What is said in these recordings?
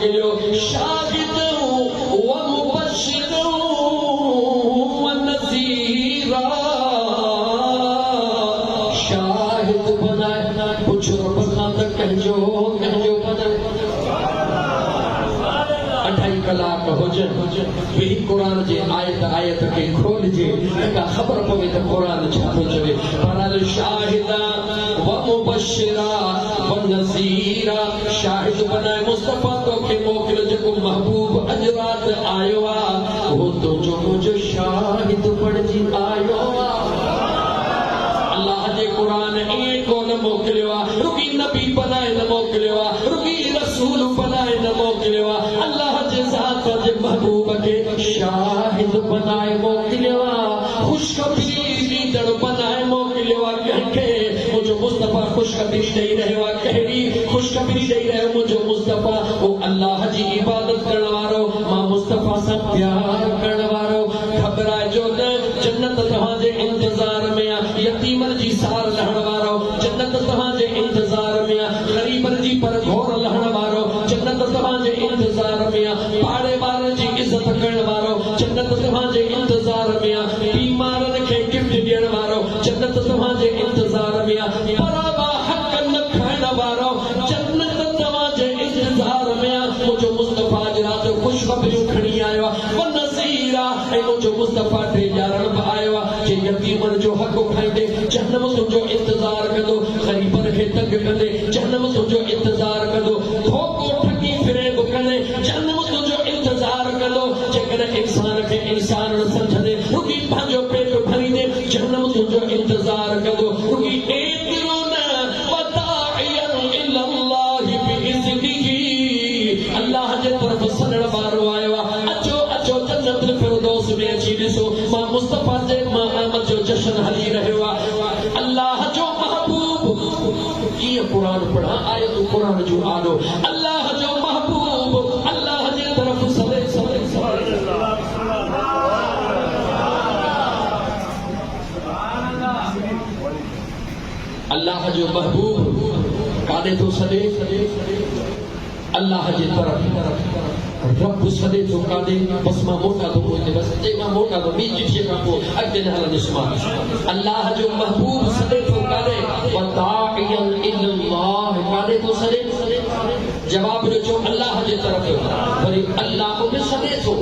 मोकिलियो शाहिदन व मुबश्शिरन व नज़ीरा शाहिद बनाए पुछो रबना त कहजो बनाए 2.5 कलाक हुजन वे कुरान जे आयत के खोल जे का खबर पवे त कुरान छा थो चवे पर शाहिदा व मुबश्शिरा व नज़ीरा शाहिद बनाए मुस्तफा तो के मोकिल जेको महबूब अज रात आयो आ वो तो जो मुझे शाहिद पढ़ जी आयो आ अल्लाह जे कुरान ए कोन मोकिलियो आ रुकी नबी बनाए न मोकिलियो आ रुकी रसूल बनाए न मोकिलियो आ अल्लाह जे ज़ात जे महबूब के शाहिद बनाए मोकिलियो आ खुशखबरी ॾींदड़ बनाए मोकिलियो आ कंहिंखे मुंहिंजो मुस्तफा खुशखबरी ॾेई रहियो आ कहिड़ी खुशखबरी ॾेई रहियो मुंहिंजो मुस्तफा ओ अल्लाह जी इबादत करण वारो मां मुस्तफा सां प्यार करण वारो घबराइजो न जन्नत तव्हांजे इंतज़ार में आ यतीमन जी सार लहण वारो जन्नत तव्हांजे इंतज़ार में आ ग़रीबन जी पर घोर लहण वारो जन्नत तव्हांजे इंतज़ार में आ पाड़े वारनि जी इज़त करण वारो जन्नत तव्हांजे इंतज़ार में आ बीमारनि खे गिफ्ट ॾियण वारो जन्नत तव्हांजे इंतज़ार में आ बराबा हक़ न खाइण वारो जन्नत तव्हांजे इंतज़ार में आ मुंहिंजो मुस्तफा अॼु राति ख़ुशख़बरियूं खणी आयो आहे व नज़ीरा ऐं मुंहिंजो मुस्तफा टे ॼाणण बि आयो आहे जे यतीमनि जो हक़ खाईंदे जहन्नम तुंहिंजो इंतज़ार कंदो ग़रीबनि खे तंग कंदे जहन्नम तुंहिंजो इंतज़ार कंदो धोखो ठगी फिरेब कंदे जहन्नम तुंहिंजो इंतज़ार कंदो जेकॾहिं इंसान खे इंसान न सम्झंदे रुकी पंहिंजो पेट भरींदे जहन्नम तुंहिंजो इंतज़ार कंदो रुकी एतिरो न वदाइयन इलल्लाहि बिइज़निही अल्लाह जे तरफ़ सॾण वारो आयो आहे अचो अचो जन्नतुल फिरदौस में अची ॾिसो मां मुस्तफा जे मां आमद जो जश्न हली रहियो आहे अल्लाह जो महबूब कीअं कुरान पढ़ा आयत कुरान जो आलो अल्लाह जो महबूब अल्लाह जे तरफ़ सदे अल्लाह जो महबूब काॾे थो सॾे अल्लाह जे तरफ़ रब सॾे थो काॾे बस मां मोटा थो पहुचे बस जे मां मोटा थो ॿी चिठीअ खां पोइ अॻिते न हलंदुसि मां अल्लाह जो महबूब सॾे थो काॾे वदाइयन इलल्लाह काॾे थो सॾे जवाब ॾिजो अल्लाह जे तरफ़ वरी अल्लाह बि सॾे थो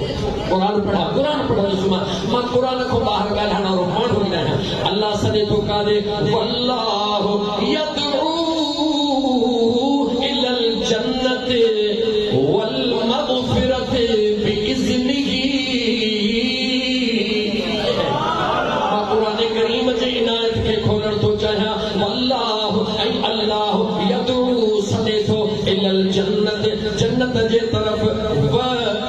कुरान पढ़ंदुसि मां कुरान खां ॿाहिरि ॻाल्हाइण वारो माण्हू न आहियां अल्लाह सॾे थो काॾे वल्लाहु यदऊ इलल जन्नति वल मग़फ़िरति बिइज़निही मां क़ुरान करीम जे इनायत खे खोलण थो चाहियां वल्लाहु ऐं अल्लाह यदऊ सॾे थो इलल जन्नत जन्नत जे तरफ़ व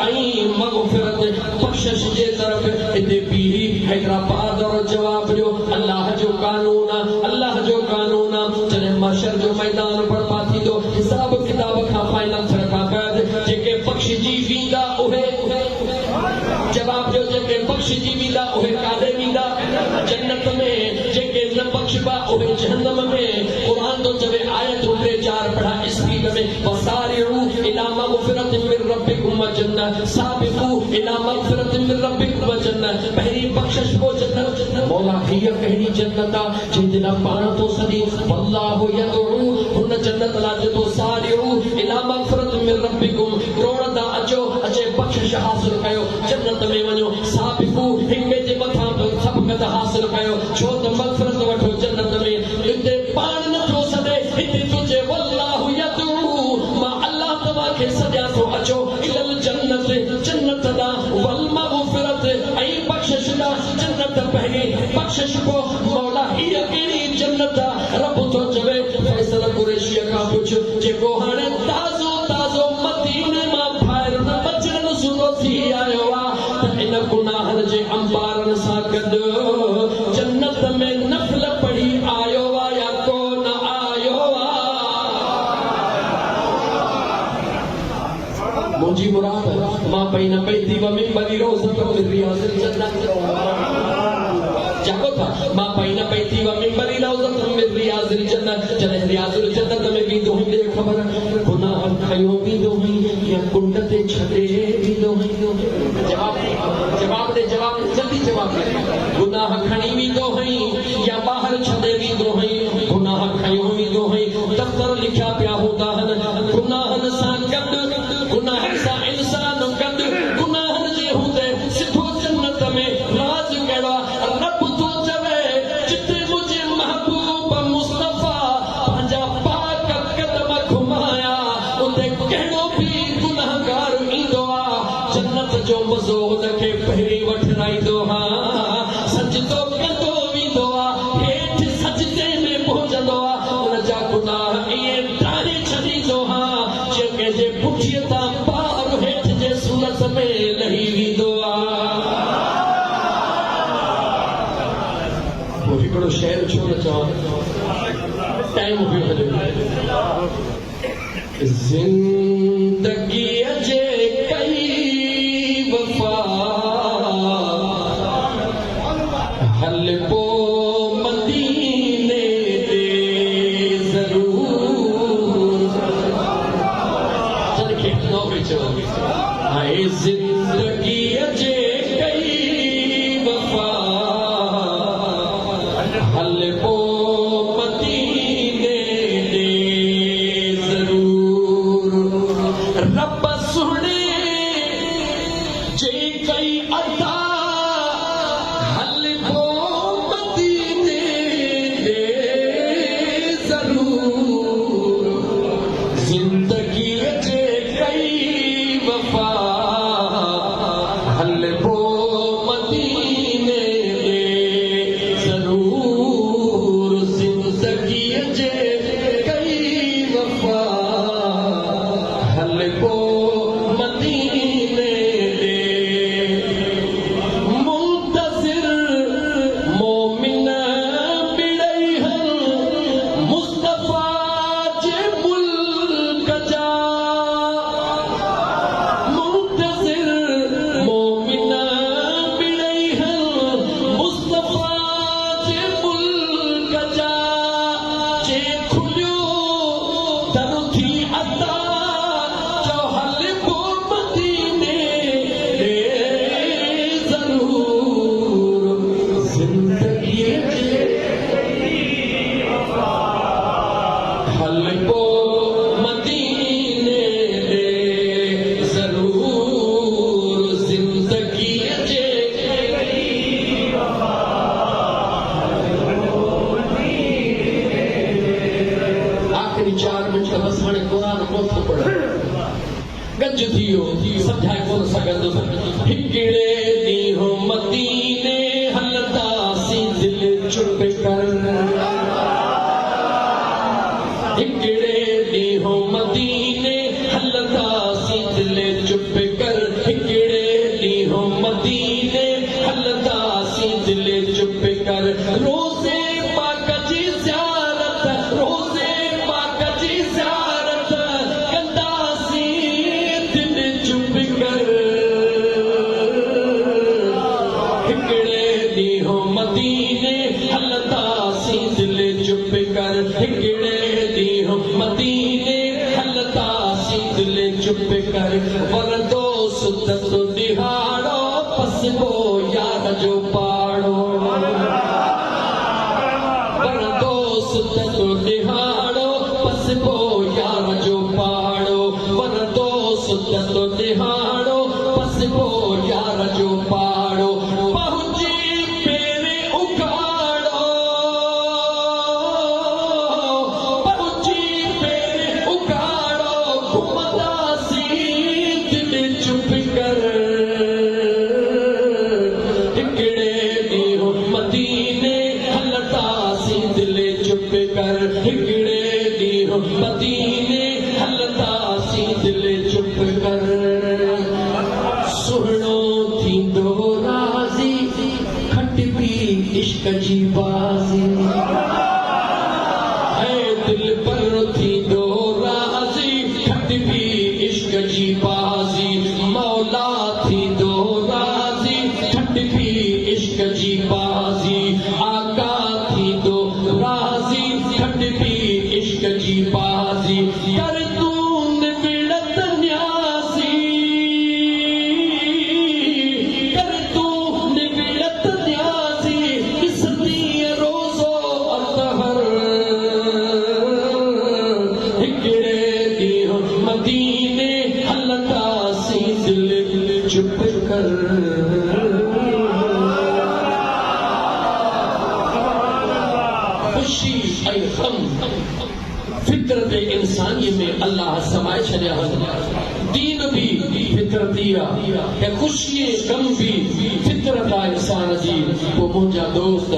ऐं मग़फ़िरत बख़्शिश जे तरफ़ हिते बि हैदराबाद और जवाब ॾियो अल्लाह जो कानून आहे जॾहिं महशर जो मैदान बर्पा थींदो हिसाब किताब खां फाइनल थियण खां बाद जेके बख़्शिजी वेंदा उहे जवाब ॾियो जेके बख़्शिजी वेंदा उहे काॾे वेंदा जन्नत में जेके न बख़्शिबा उहे जहन्नम में क़ुरान थो चवे आयत 3-4 पढ़ा स्पीड में वसारिउ इला मग़फ़िरतिन मिन रब्बिकुम व जन्नह साबिक़ु इला मग़फ़िरतिन मिन रब्बिकुम व जन्नह पहिरीं बख़्शिश को जन्नत मौला हीअ कहिड़ी जन्नत आहे जंहिंजे लाइ पाण थो सॾी वल्लाहु यदऊ हुन जन्नत लाइ तो सारिउ इला मग़फ़िरतिन मिन रब्बिकुम दौड़ंदा अचो अचे बख़्शिश हासिल कयो जन्नत में वञो साबिक़ु हिक जे मथां सबक़त हासिल कयो छो त मग़फ़िरत वठो जन्नत में हिते पाण नथो सॾे हिते तुंहिंजे वल्लाहु यदऊ मां अल्लाह तव्हांखे सॾियां थो अचो इलल जन्नत जन्नत ॾांहुं वल मग़फ़िरत ऐं बख़्शिश ॾांहुं जन्नत पहिरीं बख़्शिश पोइ मौला हीअ कहिड़ी जन्नत आहे रब थो चवे फैसल कुरैशीअ खां पुछ जेको हाणे ताज़ो मदीने मां ॿाहिरि न अचण शुरू थी आयो आहे त इन गुनाहनि जे अंबारनि सां गॾु जन्नत में नफ़ल पढ़ी आयो आहे या कोन आयो आहे मुंहिंजी मुराद मां बैन बैती व मिंबरी रोज़तुम मिन रियाज़िल जन्नत जागो था मां बैन बैती व मिंबरी रोज़तुम मिन रियाज़िल जन्नत जॾहिं रियाज़ुल जन्नत में वेंदो हुई ख़बर गुनाह खयो वेंदो हुई क्या कुंड ते छड़े भी दो जवाब दे जल्दी जवाब दे गुनाह खणी भी दो या बाहर छड़े भी दो गुनाह खयो भी दो दफ्तर लिखा पिया होता है गुनाहन सां गॾु गुनाहन सां इंसान गॾु गुनाहन जे हूंदे सिधो जन्नत में राज कहिड़ा रब तो चवे जिते मुझे महबूब मुस्तफा पंहिंजा पाक कदम घुमाया उते कहिड़ो भी गुनाहगार ईंदो आहे जन्नत जो मज़ो उनखे पहिरीं वठराईंदो आहे सजदो कंदो वेंदो आहे हेठि सजदे में पहुचंदो आहे उनजा गुनाह ईअं ठाहे छॾींदो आहे जो कंहिंजे पुठीअ तां पार हेठि जे सूरत में लही वेंदो आहे पोइ हिकिड़ो शेर छो न चवां टाइम बि हले ज़िंदगीअ जे कई वफ़ा हल पोइ मदीने ते ज़रूर जॾहिं नौकरी चओ हाय ज़िंदगीअ जे कई वफ़ा हल पोइ मदीने ते ज़रूर रब सुहिणे जे कई अता हल पोइ मदीने ते ज़रूर ज़िंदगीअ जे कई वफ़ा हल पोइ मदीने ते ज़रूर ज़िंदगीअ जे कई वफ़ा हल पोइ मदीने मुंतज़िर मोमिन बिड़ैहन मुस्तफा जे मुल्क जा मुंतज़िर मोमिन बिड़ैहन मुस्तफा जे मुल्क जा जे खुलियो दर थी अता जो हल पोइ मदीने ते ज़रूर ज़िंदगीअ जे हल पोइ मदीने ते ज़रूर ज़िंदगीअ जे आख़िरी 4 मिंट बस हाणे क़ुरान कोन थो पढ़ां गंज थी वियो सम्झाए कोन सघंदुसि हिकिड़े ॾींहुं मदीने हलंदासीं दिलि चुप कर हिकिड़े ॾींहुं मदीने हलंदासीं दिलि चुप कर हिकिड़े ॾींहुं मदीने हलंदासीं दिलि चुप कर रोज़े पाक जी ज़ियारत रोज़े पाक जी ज़ियारत कंदासीं दिलि चुप कर हिकिड़े ॾींहुं मदीने हलंदासीं दिलि चुप कर हिकिड़े ॾींहुं मदीने हलंदासीं दिलि चुप कर वरंदो सुतंदो ॾिहाड़ो पसबो यार जो पाड़ो वरंदो सुतंदो ॾिहाड़ो पसबो यार जो पाड़ो वरंदो सुतंदो ॾिहाड़ो पसबो यार जो पाड़ो पहुची पेरे उगाड़ो पहुची पेरे उगाड़ो घुमंदासीं दिलि चुप कर हिकिड़े ॾींहुं मदीने हलंदासीं दिलि चुप कर हिकिड़े ॾींहुं मदीने हलंदासीं दिलि चुप कर सुहिणो थींदो राज़ी खटबी इश्क जी बाज़ी है दिल पर थींदो राज़ी खटबी इश्क जी बाज़ी मौला थींदो राज़ी खटबी इश्क जी बाज़ी आका थींदो राज़ी खटबी इश्क जी बाज़ी कर तूं विड़त न्याज़ चुप कर खुशी ऐं गम फितरत इंसानी में अल्लाह समाए छॾिया दीन भी फितरती आहे खुशी गम भी फितरत आहे इंसान जी पोइ मुंहिंजा दोस्त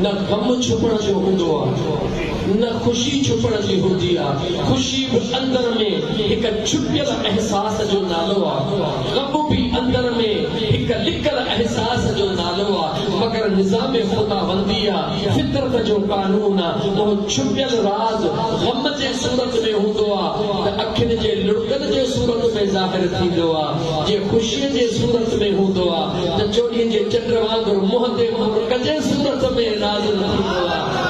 न गम छुपण जो हूंदो आहे न खुशी छुपण जी हूंदी आहे खुशी भी अंदर में हिकु छुपियल एहसास जो नालो आहे गम भी अंदर में हिकु लिकल एहसास जो नालो आहे मगर निज़ाम ख़ुदावंदी आहे फितरत जो कानून आहे उहो छुपियल राज़ गम जे सूरत में हूंदो आहे त अखियुनि जे लुड़कनि जे सूरत में ज़ाहिर थींदो आहे जे ख़ुशीअ जे सूरत में हूंदो आहे त चोॾीअ जे चंड वांगुरु मुंहं ते मुरक जे सूरत में नाज़िल थींदो आहे